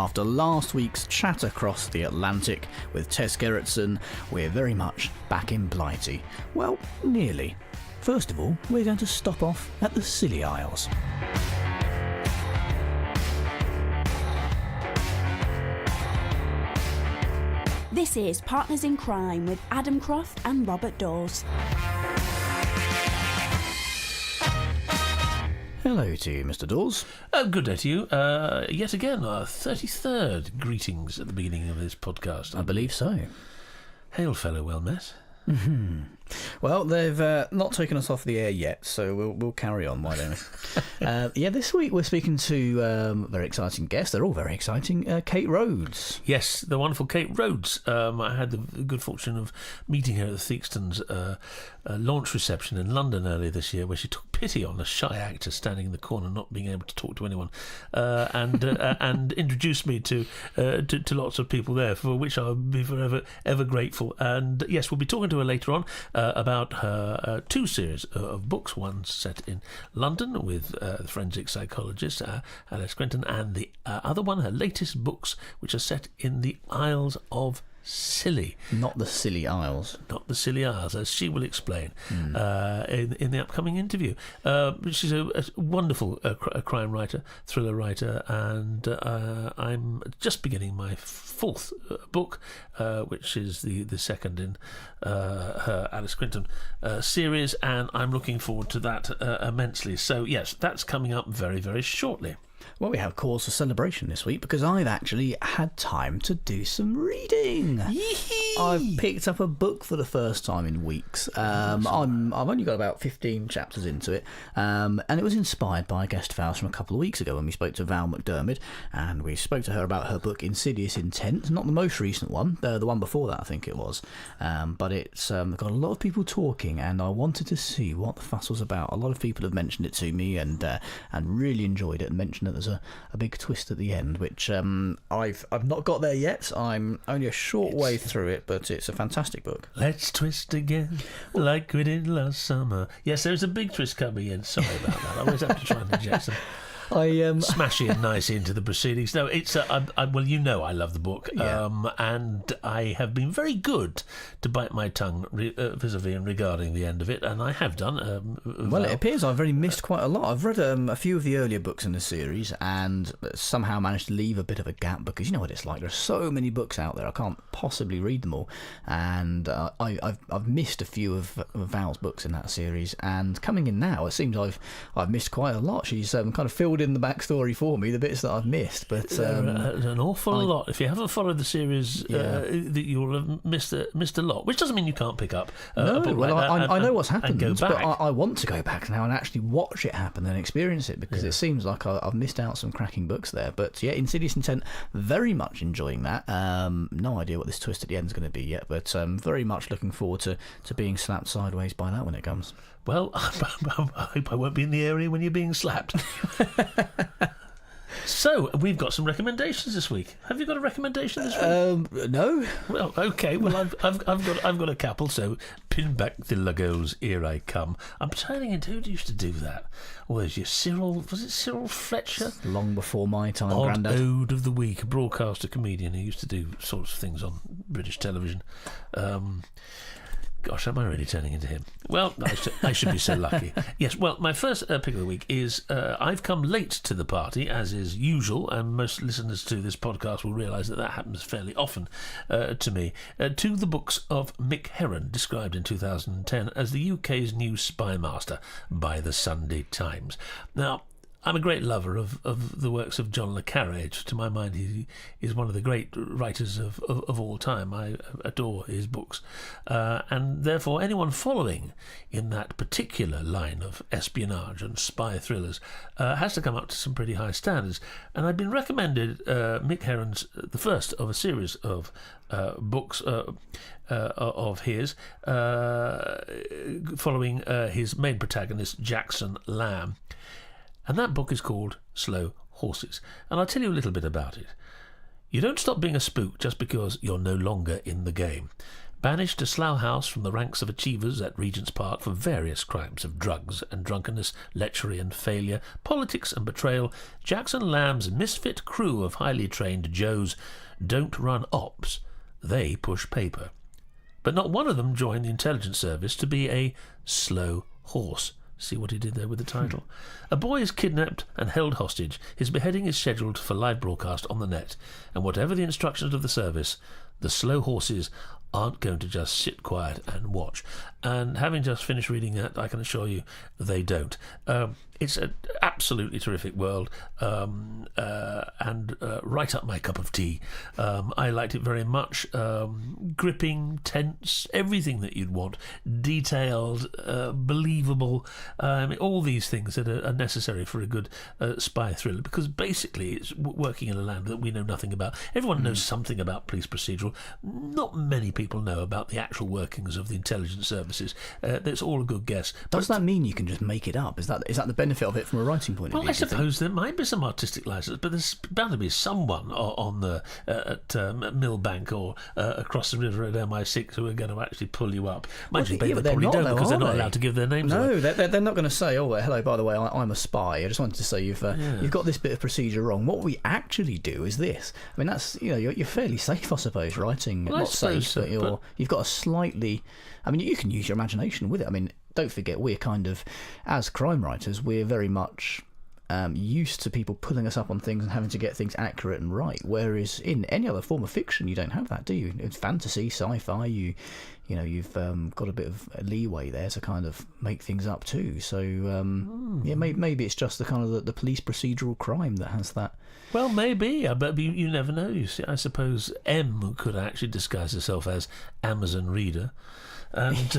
After last week's chat across the Atlantic with Tess Gerritsen, we're very much back in Blighty. Well, nearly. First of all, we're going to stop off at the Scilly Isles. This is Partners in Crime with Adam Croft and Robert Dawes. Hello to you, Mr. Dawes. Good day to you. Yet again, our 33rd greetings at the beginning of this podcast. I believe so. Hail, fellow, well met. Mm-hmm. Well, they've not taken us off the air yet, so we'll carry on, why don't we? This week we're speaking to a very exciting guest. They're all very exciting. Kate Rhodes. Yes, the wonderful Kate Rhodes. I had the good fortune of meeting her at the Theakston's launch reception in London earlier this year, where she took pity on a shy actor standing in the corner not being able to talk to anyone, and introduced me to lots of people there, for which I'll be forever ever grateful. And yes, we'll be talking to her later on about her two series of books, one set in London with the forensic psychologist Alice Crenton, and the other one, her latest books, which are set in the Isles of Scilly. Not the Scilly Isles. Not the Scilly Isles, as she will explain in the upcoming interview. She's a wonderful crime writer, thriller writer, and I'm just beginning my fourth book, which is the second in her Alice Crenton series, and I'm looking forward to that immensely. So yes, that's coming up very, very shortly. Well, we have cause for celebration this week because I've actually had time to do some reading. Yee-hee. I've picked up a book for the first time in weeks. I've only got about 15 chapters into it, and it was inspired by a guest of ours from a couple of weeks ago when we spoke to Val McDermid, and we spoke to her about her book Insidious Intent, not the most recent one, the one before that I think it was, but it's got a lot of people talking, and I wanted to see what the fuss was about. A lot of people have mentioned it to me and really enjoyed it, and mentioned that there's a big twist at the end, which I've not got there yet. I'm only a short way through it, but it's a fantastic book. Let's twist again like we did last summer. Yes, there's a big twist coming in. Sorry about that. I always have to try and inject some smashy and nice into the proceedings. No, it's well, you know, I love the book, and I have been very good to bite my tongue vis-a-vis and regarding the end of it, and I have done. Well, it appears I've already missed quite a lot. I've read a few of the earlier books in the series, and somehow managed to leave a bit of a gap because you know what it's like. There are so many books out there, I can't possibly read them all, and I've missed a few of Val's books in that series. And coming in now, it seems I've missed quite a lot. She's kind of filled in the backstory for me, the bits that I've missed, but an awful lot. If you haven't followed the series, you'll have missed a lot, which doesn't mean you can't pick up a book like that. I know what's happened, but I want to go back now and actually watch it happen and experience it, because it seems like I've missed out some cracking books there. But yeah, Insidious Intent, very much enjoying that. No idea what this twist at the end is going to be yet, but very much looking forward to being slapped sideways by that when it comes. Well, I hope I won't be in the area when you're being slapped. So, we've got some recommendations this week. Have you got a recommendation this week? No. Well, okay. Well, I've got a couple. So, pin back the Lugos, here I come. I'm turning into who used to do that. Or is your Cyril? Was it Cyril Fletcher? Long before my time, Odd Grandad. Ode of the Week, a broadcaster comedian who used to do sorts of things on British television. Gosh, am I really turning into him? Well, I should be so lucky. Yes, well, my first pick of the week is I've come late to the party, as is usual, and most listeners to this podcast will realise that happens fairly often to me, to the books of Mick Herron, described in 2010 as the UK's new spy master by the Sunday Times. Now, I'm a great lover of the works of John le Carré. To my mind, he is one of the great writers of all time. I adore his books. And therefore, anyone following in that particular line of espionage and spy thrillers has to come up to some pretty high standards. And I've been recommended Mick Herron's, the first of a series of books of his, following his main protagonist, Jackson Lamb. And that book is called Slow Horses. And I'll tell you a little bit about it. You don't stop being a spook just because you're no longer in the game. Banished to Slough House from the ranks of achievers at Regent's Park for various crimes of drugs and drunkenness, lechery and failure, politics and betrayal, Jackson Lamb's misfit crew of highly trained Joes don't run ops, they push paper. But not one of them joined the intelligence service to be a slow horse. See what he did there with the title? A boy is kidnapped and held hostage. His beheading is scheduled for live broadcast on the net. And whatever the instructions of the service, the slow horses aren't going to just sit quiet and watch. And having just finished reading that, I can assure you they don't. It's an absolutely terrific world, and right up my cup of tea. I liked it very much. Gripping, tense, everything that you'd want. Detailed, believable, all these things that are necessary for a good spy thriller, because basically it's working in a land that we know nothing about. Everyone knows something about police procedural. Not many people know about the actual workings of the intelligence services. That's all a good guess. Does that mean you can just make it up? Is that the benefit of it from a writing point of view? Well, I suppose there might be some artistic license, but there's bound to be someone on the at Millbank or across the river at MI6 who are going to actually pull you up. Mind you, they probably don't, because they're not allowed to give their names away. No, they're not going to say, "Oh, hello, by the way, I'm a spy." I just wanted to say you've got this bit of procedure wrong. What we actually do is this. I mean, that's you're fairly safe, I suppose, writing. Well, not safe, but you've got a slightly. I mean, you can use your imagination with it. I mean, don't forget, we're kind of, as crime writers, we're very much used to people pulling us up on things and having to get things accurate and right. Whereas in any other form of fiction, you don't have that, do you? It's fantasy, sci-fi. You've got a bit of leeway there to kind of make things up too. So maybe it's just the kind of the police procedural crime that has that. Well, maybe, but you never know. You see, I suppose M could actually disguise herself as Amazon Reader. And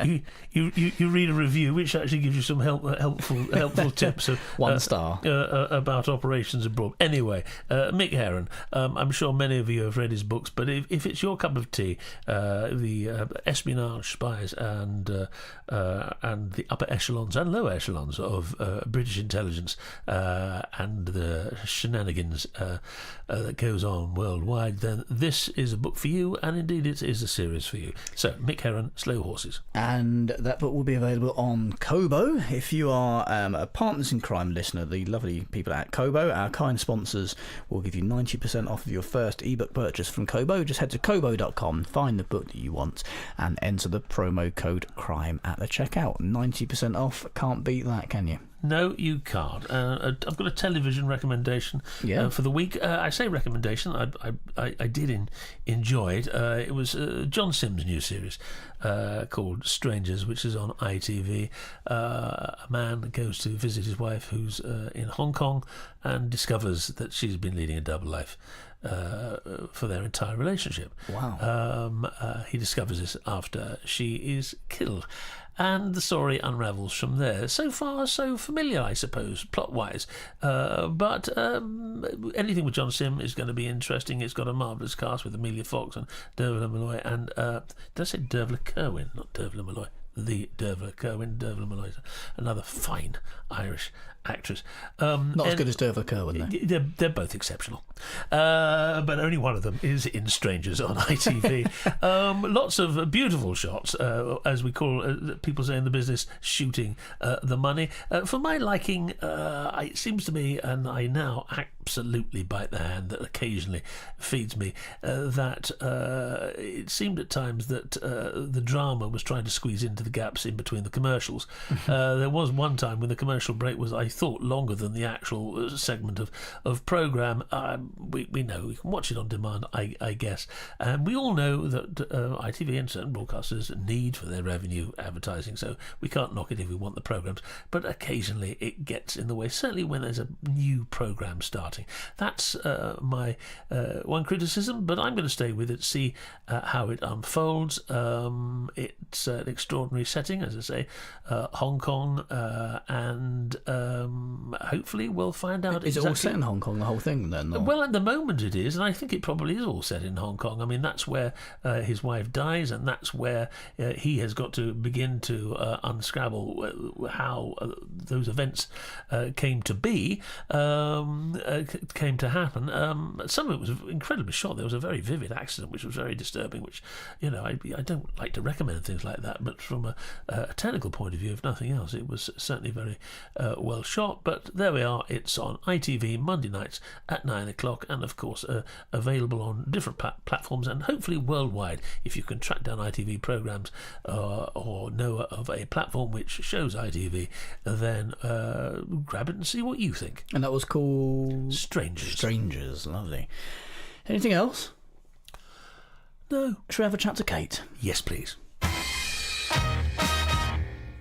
you read a review which actually gives you some helpful tips of 1 star about operations abroad. Anyway, Mick Herron, I'm sure many of you have read his books, but if it's your cup of tea, the espionage, spies, and the upper echelons and lower echelons of British intelligence and the shenanigans that goes on worldwide, then this is a book for you, and indeed it is a series for you. So, Mick Herron, Slow Horses. And that book will be available on Kobo. If you are a Partners in Crime listener, the lovely people at Kobo, our kind sponsors, will give you 90% off of your first ebook purchase from Kobo. Just head to kobo.com, find the book that you want, and enter the promo code CRIME at the checkout. 90% off. Can't beat that, can you? No, you can't. I've got a television recommendation for the week. I say recommendation. I did enjoy it. It was John Sims' new series called Strangers, which is on ITV. A man goes to visit his wife who's in Hong Kong and discovers that she's been leading a double life for their entire relationship. Wow. He discovers this after she is killed. And the story unravels from there. So far, so familiar, I suppose, plot-wise. But anything with John Sim is going to be interesting. It's got a marvellous cast with Amelia Fox and Dervla Malloy. And did I say Dervla Kerwin? Not Dervla Malloy. The Dervla Kerwin. Dervla Malloy, another fine Irish actress. Not as good as Dervla Kerwin, though. They're both exceptional. But only one of them is in Strangers on ITV. Lots of beautiful shots, as we call people say in the business, shooting the money. For my liking, it seems to me, and I now absolutely bite the hand that occasionally feeds me, that it seemed at times that the drama was trying to squeeze into the gaps in between the commercials. There was one time when the commercial break was, I thought, longer than the actual segment of programme. We know we can watch it on demand, I guess, and we all know that ITV and certain broadcasters need for their revenue advertising, so we can't knock it if we want the programmes, but occasionally it gets in the way, certainly when there's a new programme starting. That's my one criticism, but I'm going to stay with it, see how it unfolds. It It's an extraordinary setting, as I say, Hong Kong, and hopefully we'll find out. Is it all set in Hong Kong, the whole thing, then? Or? Well, at the moment it is, and I think it probably is all set in Hong Kong. I mean, that's where his wife dies, and that's where he has got to begin to unscrabble how those events came to be, came to happen. Some of it was incredibly short. There was a very vivid accident, which was very disturbing, which, I don't like to recommend things like that, but from a technical point of view, if nothing else, it was certainly very well shot. But there we are. It's on ITV Monday nights at 9 o'clock, and of course available on different platforms and hopefully worldwide. If you can track down ITV programmes or know of a platform which shows ITV, then grab it and see what you think. And that was called Strangers. Lovely. Anything else? No. Should we have a chat to Kate? Yes, please.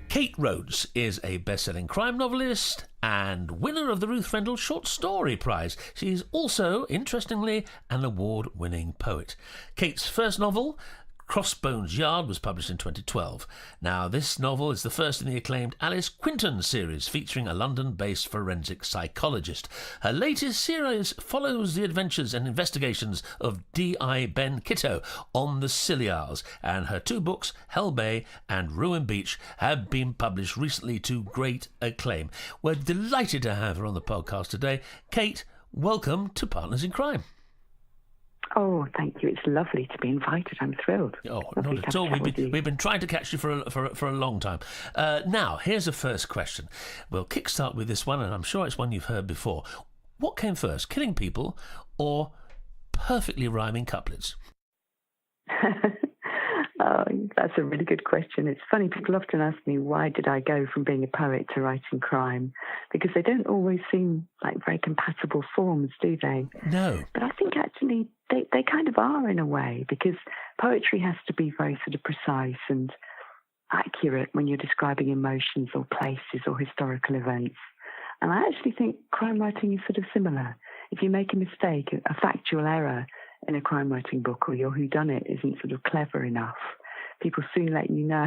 Kate Rhodes is a best-selling crime novelist and winner of the Ruth Rendell Short Story Prize. She's also, interestingly, an award-winning poet. Kate's first novel, Crossbones Yard, was published in 2012. Now, this novel is the first in the acclaimed Alice Quinton series, featuring a London-based forensic psychologist. Her latest series follows the adventures and investigations of D.I. Ben Kitto on the Scilly Isles, and her two books, Hell Bay and Ruin Beach, have been published recently to great acclaim. We're delighted to have her on the podcast today. Kate, welcome to Partners in Crime. Oh, thank you. It's lovely to be invited. I'm thrilled. Oh, lovely not at all. We've been trying to catch you for a long time. Now, here's the first question. We'll kickstart with this one, and I'm sure it's one you've heard before. What came first, killing people or perfectly rhyming couplets? Oh, that's a really good question. It's funny, people often ask me, why did I go from being a poet to writing crime? Because they don't always seem like very compatible forms, do they? No. But I think actually they kind of are in a way, because poetry has to be very sort of precise and accurate when you're describing emotions or places or historical events. And I actually think crime writing is sort of similar. If you make a mistake, a factual error in a crime writing book, or your whodunit isn't sort of clever enough, people soon let you know.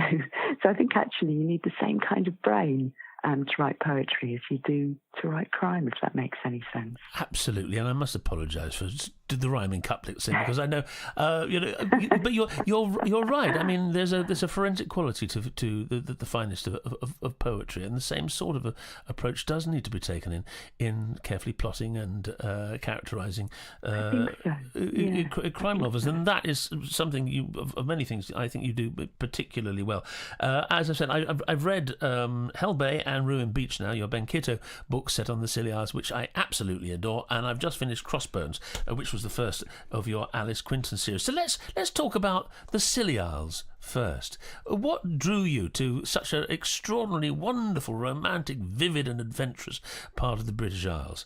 So I think actually you need the same kind of brain to write poetry as you do to write crime, if that makes any sense. Absolutely, and I must apologise for the rhyming couplet thing, because I know, but you're right. I mean, there's a forensic quality to the finest of poetry, and the same sort of approach does need to be taken in carefully plotting and characterising crime novels, and that is something of many things I think you do particularly well. As I said, I've read Hell Bay and Ruin Beach now, your Ben Kitto book set on the Scilly Isles, which I absolutely adore, and I've just finished Crossbones, which was the first of your Alice Quinton series. So let's talk about the Scilly Isles first. What drew you to such an extraordinarily wonderful, romantic, vivid and adventurous part of the British Isles?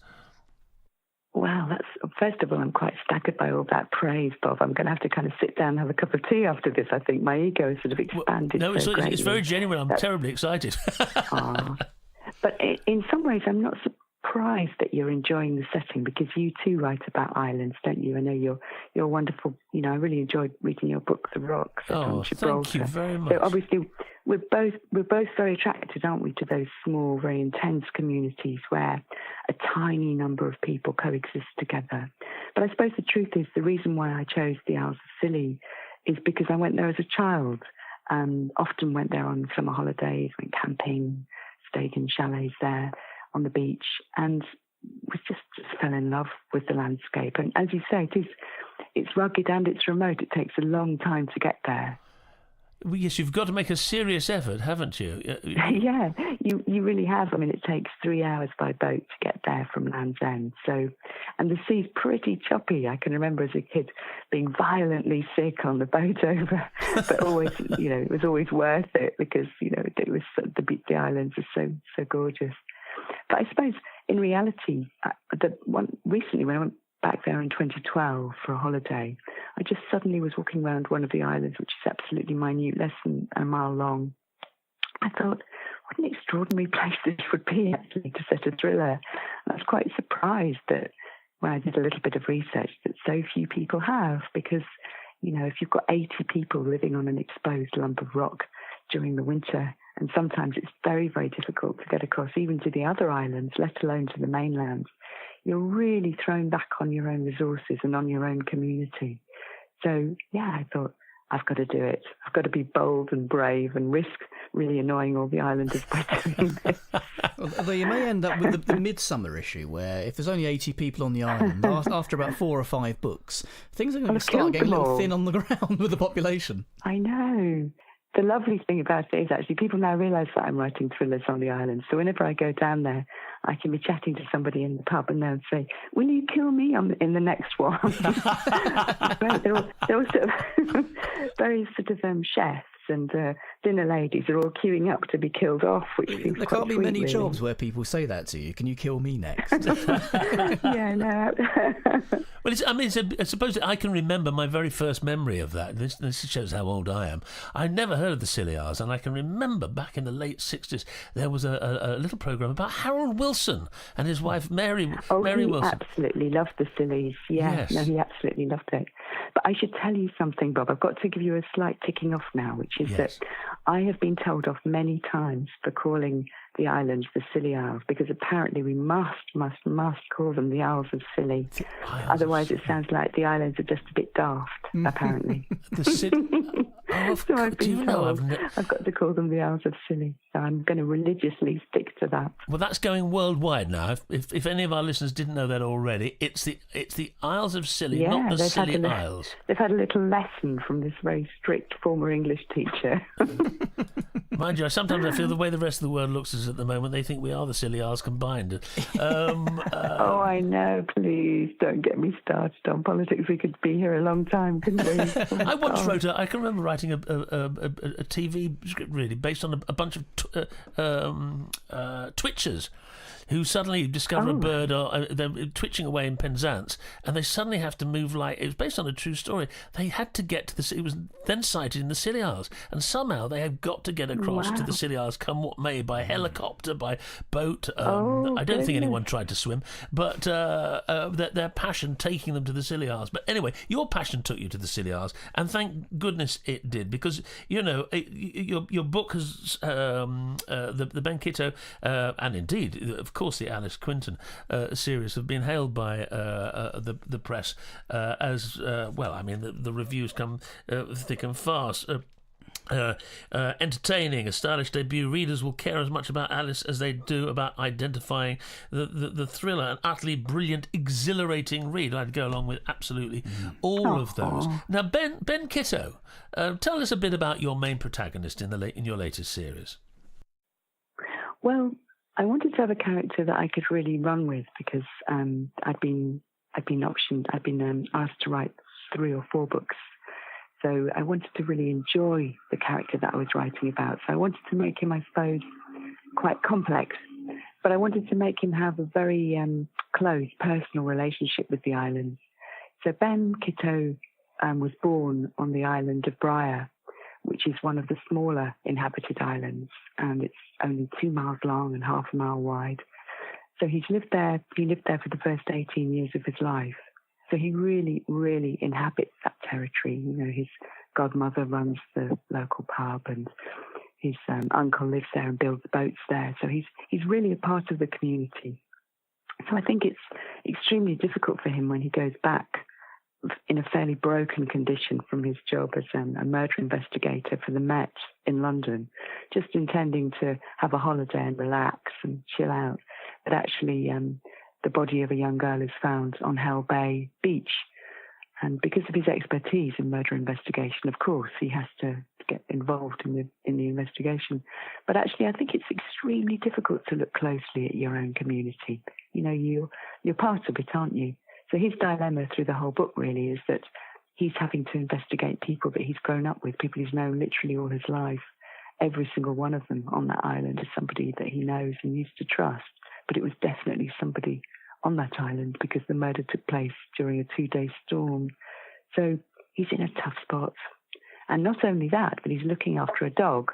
Wow, first of all, I'm quite staggered by all that praise, Bob. I'm going to have to kind of sit down and have a cup of tea after this. I think my ego has sort of expanded. Well, no, it's very genuine. I'm terribly excited. But in some ways, I'm not surprised that you're enjoying the setting, because you too write about islands, don't you? I know you're wonderful. I really enjoyed reading your book, The Rocks. Oh, thank you very much. So obviously, we're both very attracted, aren't we, to those small, very intense communities where a tiny number of people coexist together. But I suppose the truth is, the reason why I chose the Isles of Scilly is because I went there as a child. Often went there on summer holidays, went camping, stayed in chalets there on the beach, and was just fell in love with the landscape. And as you say, it's rugged and it's remote. It takes a long time to get there. Well, yes, you've got to make a serious effort, haven't you? Yeah, you really have. I mean, it takes 3 hours by boat to get there from Land's End. So, and the sea's pretty choppy. I can remember as a kid being violently sick on the boat over, but always, it was always worth it, because it was the islands are so gorgeous. But I suppose in reality, recently when I went back there in 2012 for a holiday, I just suddenly was walking around one of the islands, which is absolutely minute, less than a mile long. I thought, what an extraordinary place this would be, actually, to set a thriller. I was quite surprised that when I did a little bit of research that so few people have, because You know, if you've got 80 people living on an exposed lump of rock during the winter, and sometimes it's very, very difficult to get across even to the other islands, let alone to the mainland, you're really thrown back on your own resources and on your own community. So, yeah, I thought, I've got to do it. I've got to be bold and brave and risk really annoying all the islanders by doing this. Although you may end up with the midsummer issue, where if there's only 80 people on the island, after about 4 or 5 books, things are going to start getting a little thin on the ground with the population. I know. The lovely thing about it is actually people now realise that I'm writing thrillers on the island. So whenever I go down there, I can be chatting to somebody in the pub and they'll say, will you kill me in the next one? they're all sort of very sort of chefs and dinner ladies are all queuing up to be killed off, which seems there quite can't be sweet, many really. jobs where people say that to you. Can you kill me next? Yeah, no. Well, I suppose I can remember my very first memory of that. This shows how old I am. I never heard of the Scilly Isles, and I can remember back in the late 60s there was a little programme about Harold Wilson and his wife Mary Wilson. Absolutely loved the Scillies. Yeah, Yes. No, he absolutely loved it. But I should tell you something, Bob. I've got to give you a slight ticking off now, which is that I have been told off many times for calling the islands the Scilly Isles, because apparently we must call them the Isles of Scilly. Otherwise it sounds like the islands are just a bit daft, apparently. So I've been told I've got to call them the Isles of Scilly. So I'm going to religiously stick to that. Well, that's going worldwide now. If any of our listeners didn't know that already, it's the Isles of Scilly, not the Scilly Isles. They've had a little lesson from this very strict former English teacher. Mind you, sometimes I feel the way the rest of the world looks at us at the moment, they think we are the Scilly Isles combined. Oh, I know. Please don't get me started on politics. We could be here a long time, couldn't we? I once wrote I can remember writing a TV script really based on a bunch of twitchers who suddenly discover a bird, or they're twitching away in Penzance, and they suddenly have to move. It was based on a true story. They had to get to it was then sighted in the Scilly Isles, and somehow they have got to get across to the Scilly Isles, come what may, by helicopter, by boat. I don't think anyone tried to swim, but their passion taking them to the Scilly Isles. But anyway, your passion took you to the Scilly Isles, and thank goodness it did, because your book has the Ben Kitto and indeed, of course, the Alice Quinton series have been hailed by the press as well. I mean, the reviews come thick and fast. Entertaining, a stylish debut. Readers will care as much about Alice as they do about identifying the thriller. An utterly brilliant, exhilarating read. I'd go along with absolutely all of those. Now, Ben Kitto, tell us a bit about your main protagonist in your latest series. Well, I wanted to have a character that I could really run with, because I'd been asked to write 3 or 4 books. So I wanted to really enjoy the character that I was writing about. So I wanted to make him, I suppose, quite complex, but I wanted to make him have a very close personal relationship with the islands. So Ben Kitto was born on the island of Briar, which is one of the smaller inhabited islands, and it's only 2 miles long and half a mile wide. So he lived there for the first 18 years of his life. So he really, really inhabits that territory. You know, his godmother runs the local pub, and his uncle lives there and builds boats there. So he's really a part of the community. So I think it's extremely difficult for him when he goes back in a fairly broken condition from his job as a murder investigator for the Met in London, just intending to have a holiday and relax and chill out. But actually, the body of a young girl is found on Hell Bay Beach. And because of his expertise in murder investigation, of course, he has to get involved in the investigation. But actually, I think it's extremely difficult to look closely at your own community. You know, you're part of it, aren't you? So his dilemma through the whole book really is that he's having to investigate people that he's grown up with, people he's known literally all his life. Every single one of them on that island is somebody that he knows and used to trust. But it was definitely somebody on that island because the murder took place during a 2-day storm. So he's in a tough spot. And not only that, but he's looking after a dog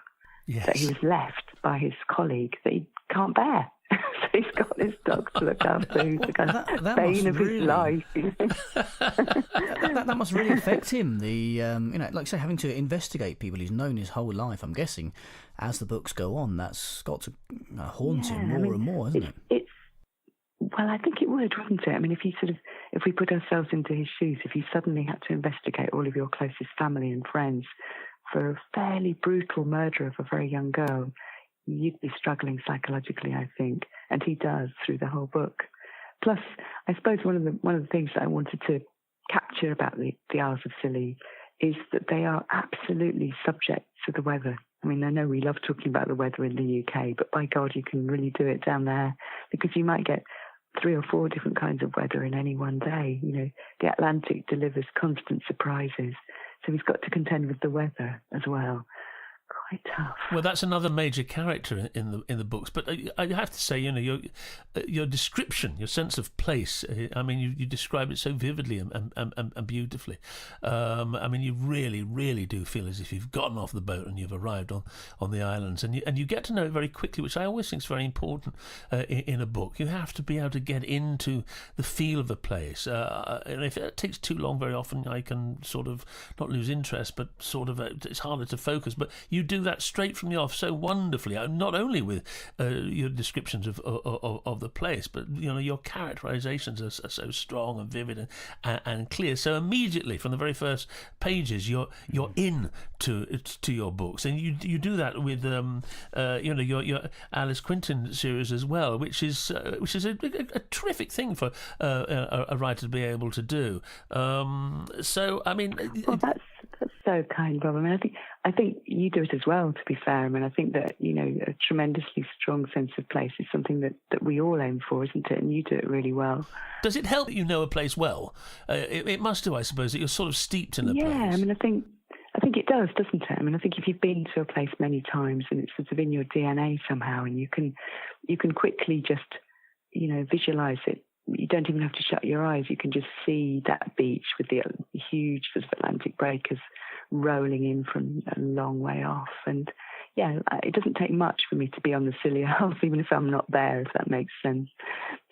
that he was left by his colleague that he can't bear. So he's got this dog to look after, who's the kind of bane of his life. that must really affect him. The like I say, having to investigate people he's known his whole life. I'm guessing as the books go on, that's got to haunt him more and more, isn't it? Well, I think it would, wouldn't it? I mean, if we put ourselves into his shoes, if you suddenly had to investigate all of your closest family and friends for a fairly brutal murder of a very young girl, you'd be struggling psychologically, I think, and he does through the whole book. Plus, I suppose one of the things that I wanted to capture about the Isles of Scilly is that they are absolutely subject to the weather. I mean, I know we love talking about the weather in the UK, but by God, you can really do it down there, because you might get 3 or 4 different kinds of weather in any one day. You know, the Atlantic delivers constant surprises, so he's got to contend with the weather as well. Quite tough. Well, that's another major character in the books. But I have to say, your description, your sense of place. I mean, you describe it so vividly and beautifully. I mean, you really, really do feel as if you've gotten off the boat and you've arrived on the islands, and you get to know it very quickly, which I always think is very important in a book. You have to be able to get into the feel of a place, and if it takes too long, very often I can sort of not lose interest, but sort of it's harder to focus. But you do that straight from the off so wonderfully, not only with your descriptions of the place, but your characterizations are so strong and vivid and clear. So immediately from the very first pages, you're in to your books, and you do that with your Alice Quinton series as well, which is a terrific thing for a writer to be able to do. So I mean, well, that's so kind, Bob. I mean, I think you do it as well, to be fair. I mean, I think that, a tremendously strong sense of place is something that we all aim for, isn't it? And you do it really well. Does it help that you know a place well? It must do, I suppose, that you're sort of steeped in a place. Yeah, I mean, I think it does, doesn't it? I mean, I think if you've been to a place many times and it's sort of in your DNA somehow, and you can quickly just, visualise it. You don't even have to shut your eyes. You can just see that beach with the huge sort of Atlantic breakers rolling in from a long way off. And yeah, it doesn't take much for me to be on the Scilly Isles, even if I'm not there, if that makes sense.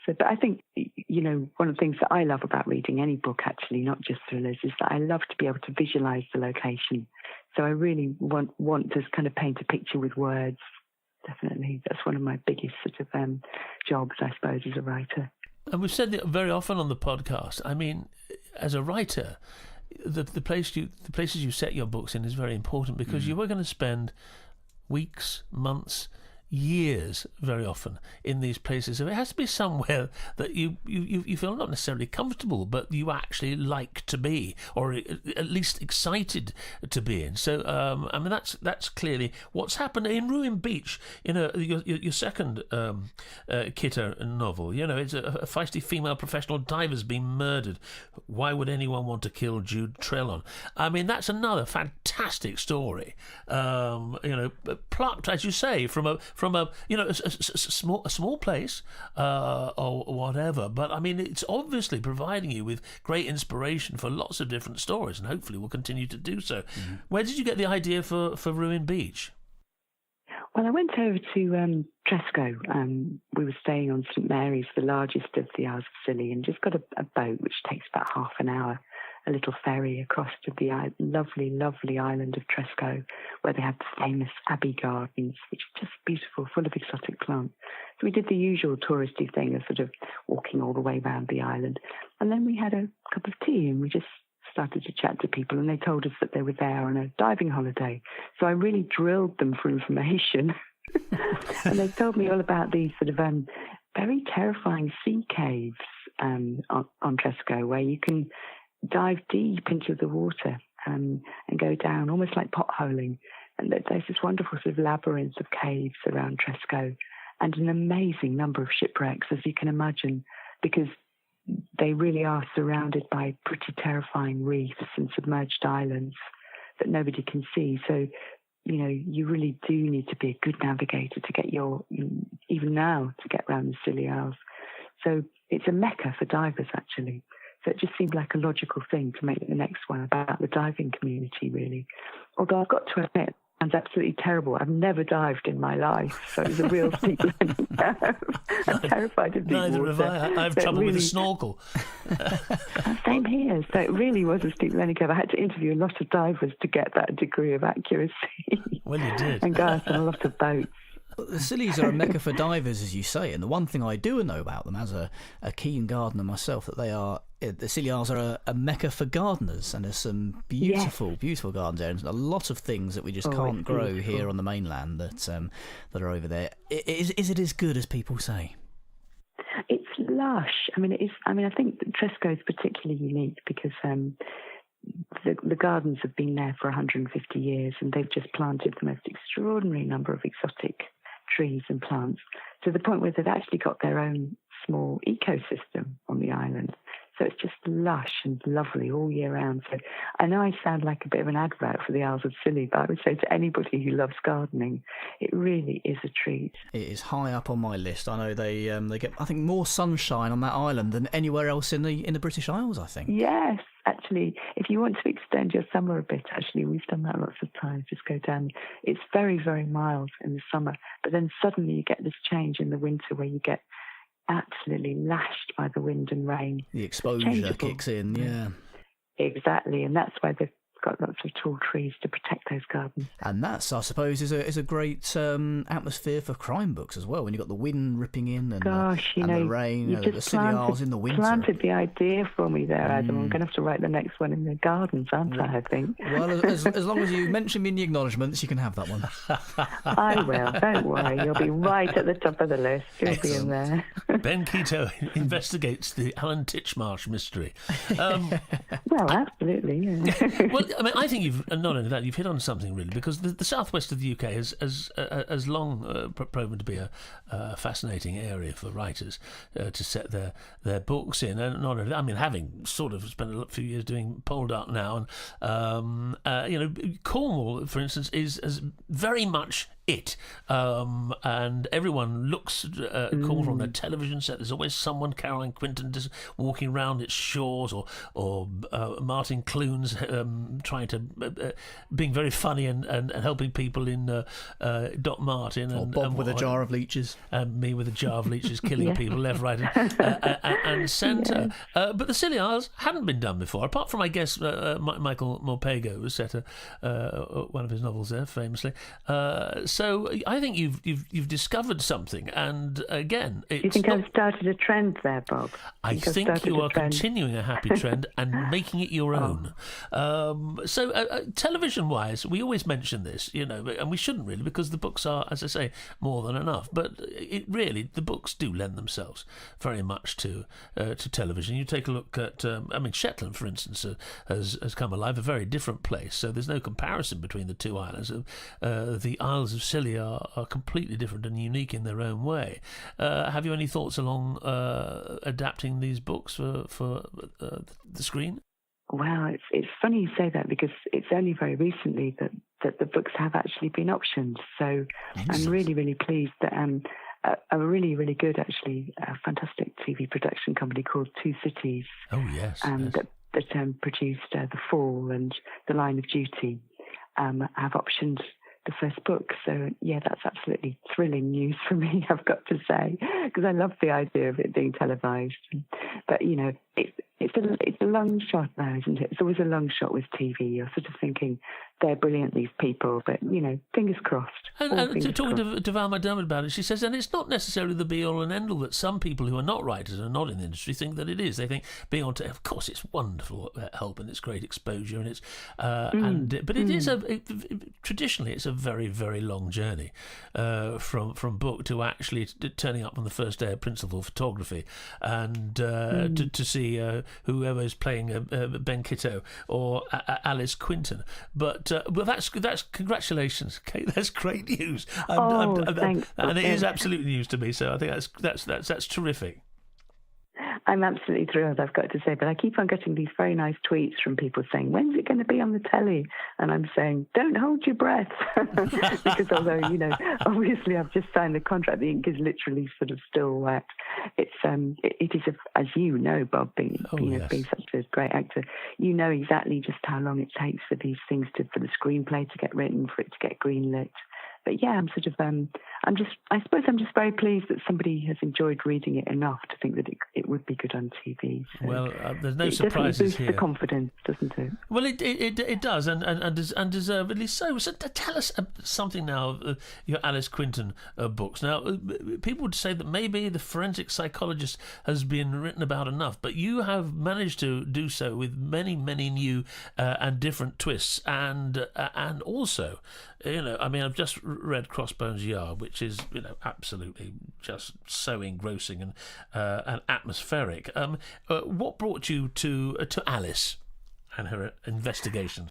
So, but I think, one of the things that I love about reading any book, actually, not just thrillers, is that I love to be able to visualise the location. So I really want to kind of paint a picture with words. Definitely. That's one of my biggest sort of jobs, I suppose, as a writer. And we've said it very often on the podcast. I mean, as a writer, the places you set your books in is very important, because you are going to spend weeks, months, years very often in these places. So it has to be somewhere that you feel not necessarily comfortable, but you actually like to be, or at least excited to be in. So I mean, that's clearly what's happened in Ruin Beach. Your second Kidder novel. It's a feisty female professional diver's been murdered. Why would anyone want to kill Jude Trelon? I mean, that's another fantastic story. Plucked, as you say, from a small place or whatever, but I mean, it's obviously providing you with great inspiration for lots of different stories, and hopefully will continue to do so. Where did you get the idea for Ruin Beach? Well, I went over to Tresco. We were staying on St Mary's, the largest of the Isles of Scilly, and just got a boat which takes about half an hour, a little ferry across to the lovely, lovely island of Tresco, where they have the famous Abbey Gardens, which are just beautiful, full of exotic plants. So we did the usual touristy thing of sort of walking all the way around the island. And then we had a cup of tea, and we just started to chat to people, and they told us that they were there on a diving holiday. So I really drilled them for information. And they told me all about these sort of very terrifying sea caves on Tresco, where you can dive deep into the water and go down, almost like potholing. And there's this wonderful sort of labyrinth of caves around Tresco, and an amazing number of shipwrecks, as you can imagine, because they really are surrounded by pretty terrifying reefs and submerged islands that nobody can see. So, you really do need to be a good navigator to get even now, to get around the Scilly Isles. So it's a mecca for divers, actually. So it just seemed like a logical thing to make the next one about the diving community, really. Although I've got to admit, sounds absolutely terrible. I've never dived in my life, so it's a real steep learning curve. I'm terrified of deep water. Neither have I. I have trouble with a snorkel. Same here. So it really was a steep learning curve. I had to interview a lot of divers to get that degree of accuracy. Well, you did. And go out on a lot of boats. The Scillies are a mecca for divers, as you say, and the one thing I do know about them as a keen gardener myself, that the Scilly Isles are a mecca for gardeners, and there's some beautiful gardens there, and a lot of things that we just can't grow here on the mainland that are over there. Is it as good as people say? It's lush. I mean, I think Tresco is particularly unique because the gardens have been there for 150 years, and they've just planted the most extraordinary number of exotic trees and plants, to the point where they've actually got their own small ecosystem on the island. So it's just lush and lovely all year round. So I know I sound like a bit of an advert for the Isles of Scilly, but I would say to anybody who loves gardening, it really is a treat. It is high up on my list. I know they get, I think, more sunshine on that island than anywhere else in the British Isles, I think. Yes, actually, if you want to extend your summer a bit, actually, we've done that lots of times. Just go down. It's very, very mild in the summer, but then suddenly you get this change in the winter where you get absolutely lashed by the wind and rain. The exposure kicks in, yeah. Exactly, and that's why they've got lots of tall trees to protect those gardens. And that's, I suppose, is a great atmosphere for crime books as well, when you've got the wind ripping in and the rain, the Scilly Isles in the winter. You planted the idea for me there, Adam. I'm going to have to write the next one in the gardens, aren't I think? Well, as long as you mention me in the acknowledgements, you can have that one. I will, don't worry. You'll be right at the top of the list. You'll be in there. Ben Keto investigates the Alan Titchmarsh mystery. Well, absolutely, yeah. Well, I mean, I think not only that, you've hit on something really, because the southwest of the UK has long proven to be a fascinating area for writers to set their books in. And not only that, I mean, having sort of spent a few years doing Poldark now, and Cornwall, for instance, is very much it, and everyone looks at Cornwall from their television set. There's always someone, Caroline Quinton, just walking around its shores, or Martin Clunes trying to being very funny and helping people in Doc Martin, or Bob with a jar of leeches, and me with a jar of leeches, killing people left, right, and centre. But the Scilly Isles hadn't been done before, apart from, I guess, Michael Morpego, who set one of his novels there famously. So I think you've discovered something, and again, you think I've started a trend there, Bob? I think you are continuing a happy trend and making it your own. So television-wise, we always mention this, and we shouldn't really, because the books are, as I say, more than enough. But the books do lend themselves very much to television. You take a look at, Shetland, for instance, has come alive, a very different place. So there's no comparison between the two islands. The Isles of Scilly are completely different and unique in their own way. Have you any thoughts along adapting these books for the screen? Well, it's funny you say that, because it's only very recently that the books have actually been optioned. So I'm really, really pleased that a really, really good, actually, fantastic TV production company called Two Cities. Oh, yes. That produced The Fall and The Line of Duty have optioned the first book. So, yeah, that's absolutely thrilling news for me, I've got to say, because I love the idea of it being televised. But, it's a long shot now, isn't it? It's always a long shot with TV. You're sort of thinking, they're brilliant, these people, but, fingers crossed. And talking to Val McDermott about it, she says, and it's not necessarily the be-all and end-all that some people who are not writers and not in the industry think that it is. They think being on of course, it's wonderful help and it's great exposure, and it's but it is traditionally it's a very, very long journey from book to actually turning up on the first day of principal photography and to see whoever is playing Ben Kitto or Alice Quinton. But that's congratulations, Kate. That's great news. Thanks. And it is absolute news to me. So I think that's terrific. I'm absolutely thrilled, I've got to say. But I keep on getting these very nice tweets from people saying, when's it going to be on the telly? And I'm saying, don't hold your breath. Because although, obviously I've just signed the contract, the ink is literally sort of still wet. It is, as you know, Bob, being such a great actor, you know exactly just how long it takes for these things for the screenplay to get written, for it to get greenlit. But yeah, I suppose I'm just very pleased that somebody has enjoyed reading it enough to think that it would be good on TV. So well, there's no surprises here. It definitely boosts the confidence, doesn't it? Well, it does, and deservedly so. So tell us something now of your Alice Quinton books. Now, people would say that maybe the forensic psychologist has been written about enough, but you have managed to do so with many, many new and different twists, and also, I've just read Crossbones Yard, which is absolutely just so engrossing and atmospheric. What brought you to Alice and her investigation?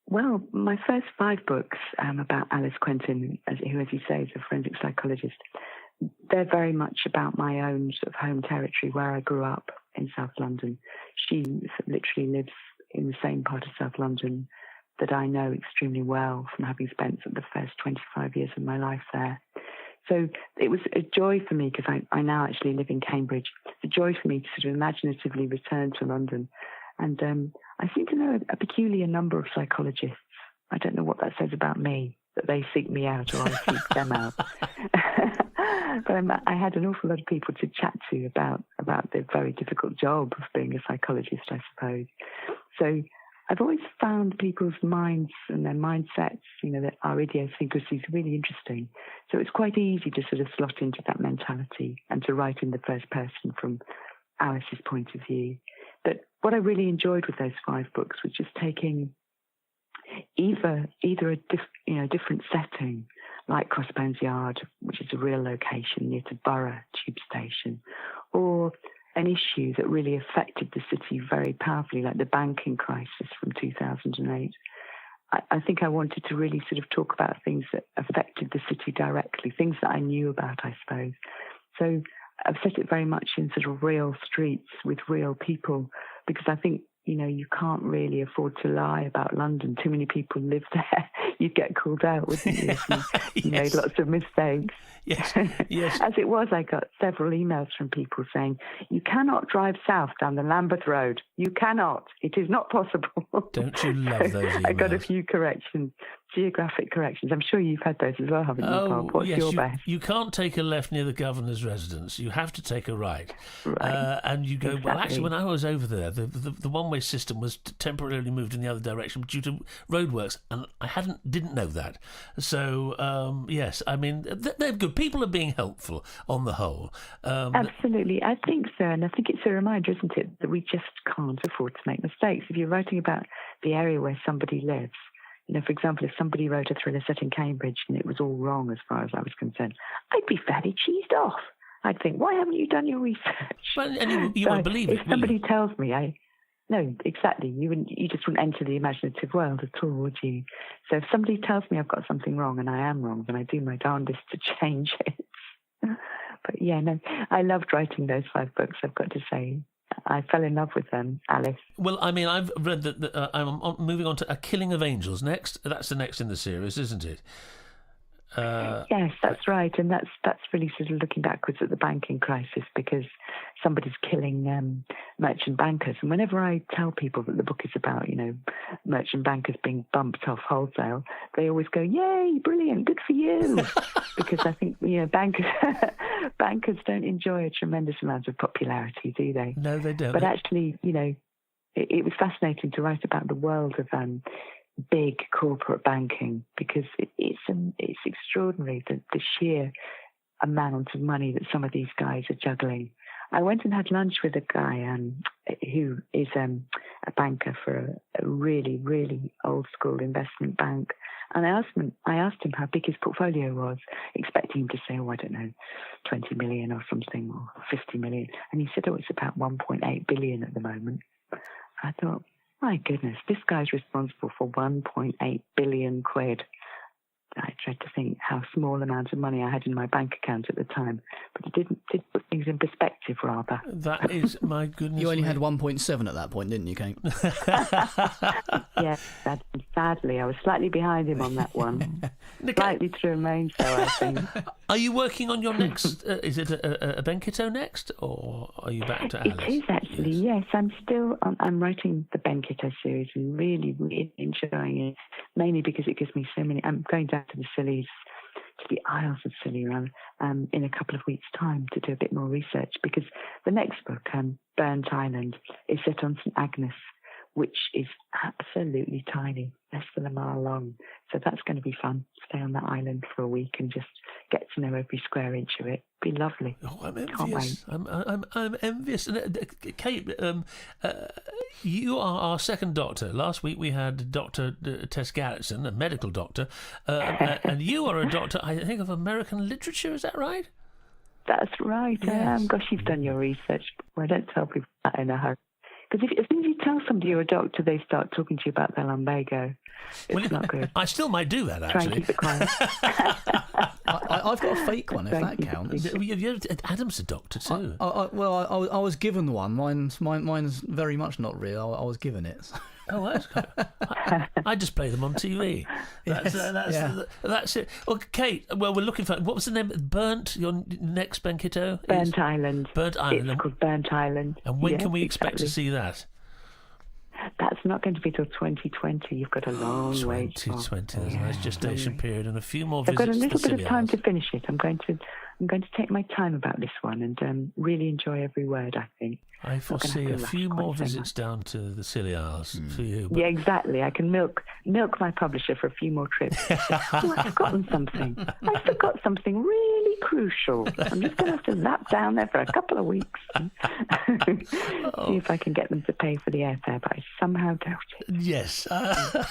Well, my first 5 books about Alice Quinton, who, as you say, is a forensic psychologist, they're very much about my own sort of home territory where I grew up in South London. She literally lives in the same part of South London that I know extremely well from having spent the first 25 years of my life there. So it was a joy for me, because I now actually live in Cambridge. It's a joy for me to sort of imaginatively return to London. And I seem to know a peculiar number of psychologists. I don't know what that says about me, that they seek me out or I seek them out. But I had an awful lot of people to chat to about the very difficult job of being a psychologist, I suppose. So I've always found people's minds and their mindsets, that our idiosyncrasies really interesting. So it's quite easy to sort of slot into that mentality and to write in the first person from Alice's point of view. But what I really enjoyed with those 5 books was just taking either a different setting, like Crossbones Yard, which is a real location near to Borough Tube Station, or an issue that really affected the city very powerfully, like the banking crisis from 2008. I think I wanted to really sort of talk about things that affected the city directly, things that I knew about, I suppose. So I've set it very much in sort of real streets with real people, because I think, you can't really afford to lie about London. Too many people live there. You'd get called out, wouldn't you, if you made lots of mistakes. Yes, yes. As it was, I got several emails from people saying, you cannot drive south down the Lambeth Road. You cannot. It is not possible. Don't you love those emails? I got a few corrections, geographic corrections. I'm sure you've had those as well, haven't you, Bob? What's your best? You can't take a left near the governor's residence. You have to take a right. And you go, well, actually, when I was over there, the one-way system was temporarily moved in the other direction due to roadworks, and I didn't know that. So, yes, I mean, they're good. People are being helpful on the whole. Absolutely. I think so. And I think it's a reminder, isn't it, that we just can't afford to make mistakes. If you're writing about the area where somebody lives, for example, if somebody wrote a thriller set in Cambridge and it was all wrong as far as I was concerned, I'd be fairly cheesed off. I'd think, why haven't you done your research? Well, and you won't believe it, if somebody tells me, no, exactly. You just wouldn't enter the imaginative world at all, would you? So if somebody tells me I've got something wrong and I am wrong, then I do my darndest to change it. But yeah, no, I loved writing those 5 books, I've got to say. I fell in love with them, Alice. Well, I mean, I've read that I'm moving on to A Killing of Angels next. That's the next in the series, isn't it? Yes, that's right, and that's really sort of looking backwards at the banking crisis, because somebody's killing merchant bankers. And whenever I tell people that the book is about, merchant bankers being bumped off wholesale, they always go, "Yay, brilliant, good for you," because I think bankers don't enjoy a tremendous amount of popularity, do they? No, they don't. But actually, it was fascinating to write about the world of big corporate banking, because it's extraordinary, the sheer amount of money that some of these guys are juggling. I went and had lunch with a guy who is a banker for a really, really old school investment bank, and I asked him how big his portfolio was, expecting him to say, I don't know, 20 million or something, or 50 million, and he said, it's about 1.8 billion at the moment. I thought, my goodness, this guy's responsible for 1.8 billion quid. I tried to think how small amount of money I had in my bank account at the time, but it did put things in perspective, rather. That is, my goodness. You only had 1.7 at that point, didn't you, Kate? Yeah, sadly, I was slightly behind him on that one. Slightly to remain so, I think. Are you working on your next, is it a Benkito next, or are you back to Alice? It is actually, yes. I'm writing the Benkito series and really, really enjoying it, mainly because it gives me so many. I'm going down to the Scillies, to the Isles of Scilly, rather, in a couple of weeks' time to do a bit more research, because the next book, Burnt Island, is set on St Agnes, which is absolutely tiny, less than a mile long. So that's going to be fun. Stay on that island for a week and just get to know every square inch of it. Be lovely. Oh, I'm envious. Can't wait. I'm envious. And, Kate, you are our second doctor. Last week we had Dr. Tess Garretson, a medical doctor, and you are a doctor, I think, of American literature. Is that right? That's right. Yes. I am. Gosh, you've done your research. Well, don't tell people that in a hurry. Because as soon as you tell somebody you're a doctor, they start talking to you about their lumbago. It's not good. I still might do that, Try and actually. keep it quiet. I've got a fake one, if that counts. Adam's a doctor too. I was given one. Mine's very much not real. I was given it. Oh, that's good. I just play them on TV. That's it. Well, Kate, well, we're looking for, what was the name? Burnt, your next Benkito? Burnt Island. Burnt Island. It's called Burnt Island. And when Yes, can we expect to exactly. see that? That's not going to be till 2020. You've got a long way. 2020. There's a nice gestation period and a few more I've visits got a to little the bit of Scilly time Isles. to finish it. I'm going to take my time about this one and really enjoy every word, I think. I foresee a few more visits down to the Scilly Isles for you. Yeah, exactly. I can milk my publisher for a few more trips. Oh, I've forgotten something. I forgot something really crucial. I'm just going to have to lap down there for a couple of weeks. See if I can get them to pay for the airfare, but I somehow doubt it. Yes. Oh,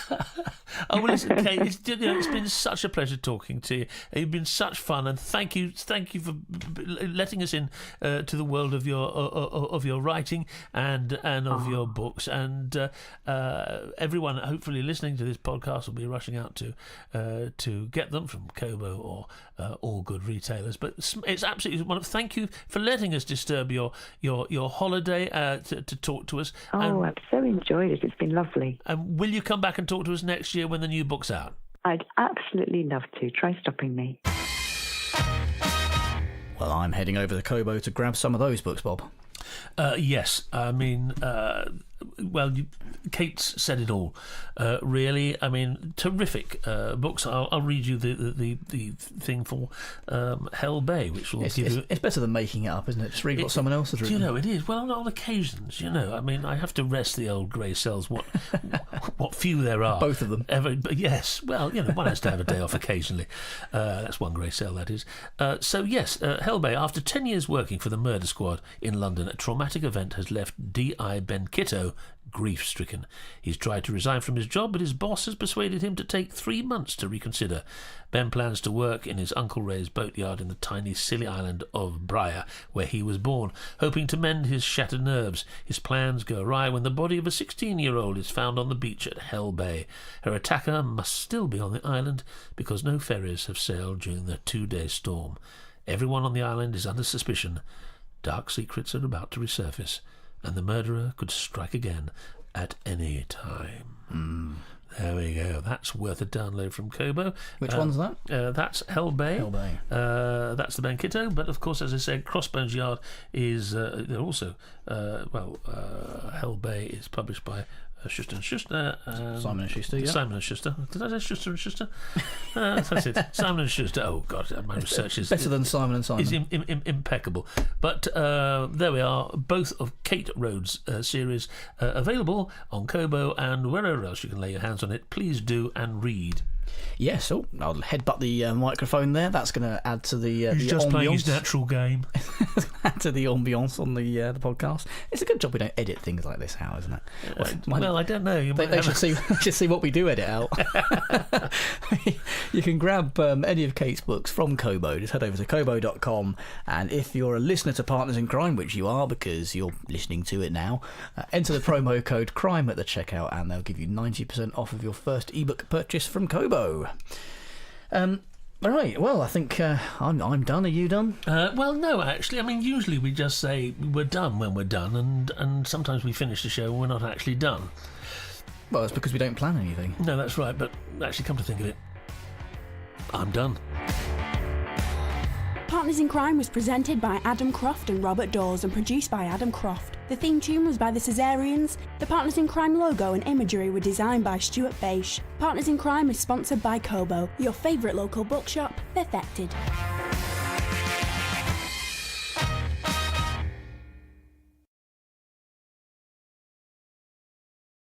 well, listen, Kate, it's been such a pleasure talking to you. You've been such fun, and thank you for letting us in to the world of your writing and of your books. And everyone, hopefully, listening to this podcast will be rushing out to get them from Kobo or all good retailers. But it's absolutely wonderful. Thank you for letting us disturb your holiday to talk to us. Oh, I've so enjoyed it. It's been lovely. And will you come back and talk to us next year when the new book's out? I'd absolutely love to. Try stopping me. Well, I'm heading over to Kobo to grab some of those books, Bob. Yes, I mean, Kate's said it all. Really, I mean, terrific books. I'll read you the thing for Hell Bay, which will give you. It's better than making it up, isn't it? Just read what someone else has written. It is. Well, on occasions, I mean, I have to rest the old grey cells. What few there are. Both of them. But yes. Well, one has to have a day off occasionally. That's one grey cell, that is. So yes, Hell Bay. After 10 years working for the Murder Squad in London, a traumatic event has left D.I. Benkito grief-stricken. He's tried to resign from his job, but his boss has persuaded him to take 3 months to reconsider. Ben plans to work in his Uncle Ray's boatyard in the tiny Scilly island of Briar, where he was born, hoping to mend his shattered nerves. His plans go awry when the body of a 16-year-old is found on the beach at Hell Bay. Her attacker must still be on the island because no ferries have sailed during the 2-day storm. Everyone on the island is under suspicion. Dark secrets are about to resurface, and the murderer could strike again at any time. There we go. That's worth a download from Kobo. Which one's that? That's Hell Bay. Hell Bay. That's the Benkito. But of course, as I said, Crossbones Yard is they're also Hell Bay is published by Schuster and Schuster. Simon and Schuster, yeah. Simon and Schuster. Did I say Schuster and Schuster? That's it. Simon and Schuster. Oh God, my research is better than Simon and Simon. Is impeccable. But there we are. Both of Kate Rhodes' series available on Kobo and wherever else you can lay your hands on it. Please do and read. Yes, so I'll headbutt the microphone there. That's going to add to the He's just ambience. playing his natural game. Add to the ambience on the podcast. It's a good job we don't edit things like this out, isn't it? Well, I don't know. They should see what we do edit out. You can grab any of Kate's books from Kobo. Just head over to kobo.com, and if you're a listener to Partners in Crime, which you are because you're listening to it now, enter the promo code CRIME at the checkout and they'll give you 90% off of your first ebook purchase from Kobo. Right, well, I think I'm done. Are you done? Well, no, actually. I mean, usually we just say we're done when we're done, and sometimes we finish the show when we're not actually done. Well, it's because we don't plan anything. No, that's right, but actually, come to think of it, I'm done. Partners in Crime was presented by Adam Croft and Robert Dawes and produced by Adam Croft. The theme tune was by the Caesareans. The Partners in Crime logo and imagery were designed by Stuart Beisch. Partners in Crime is sponsored by Kobo, your favourite local bookshop, perfected.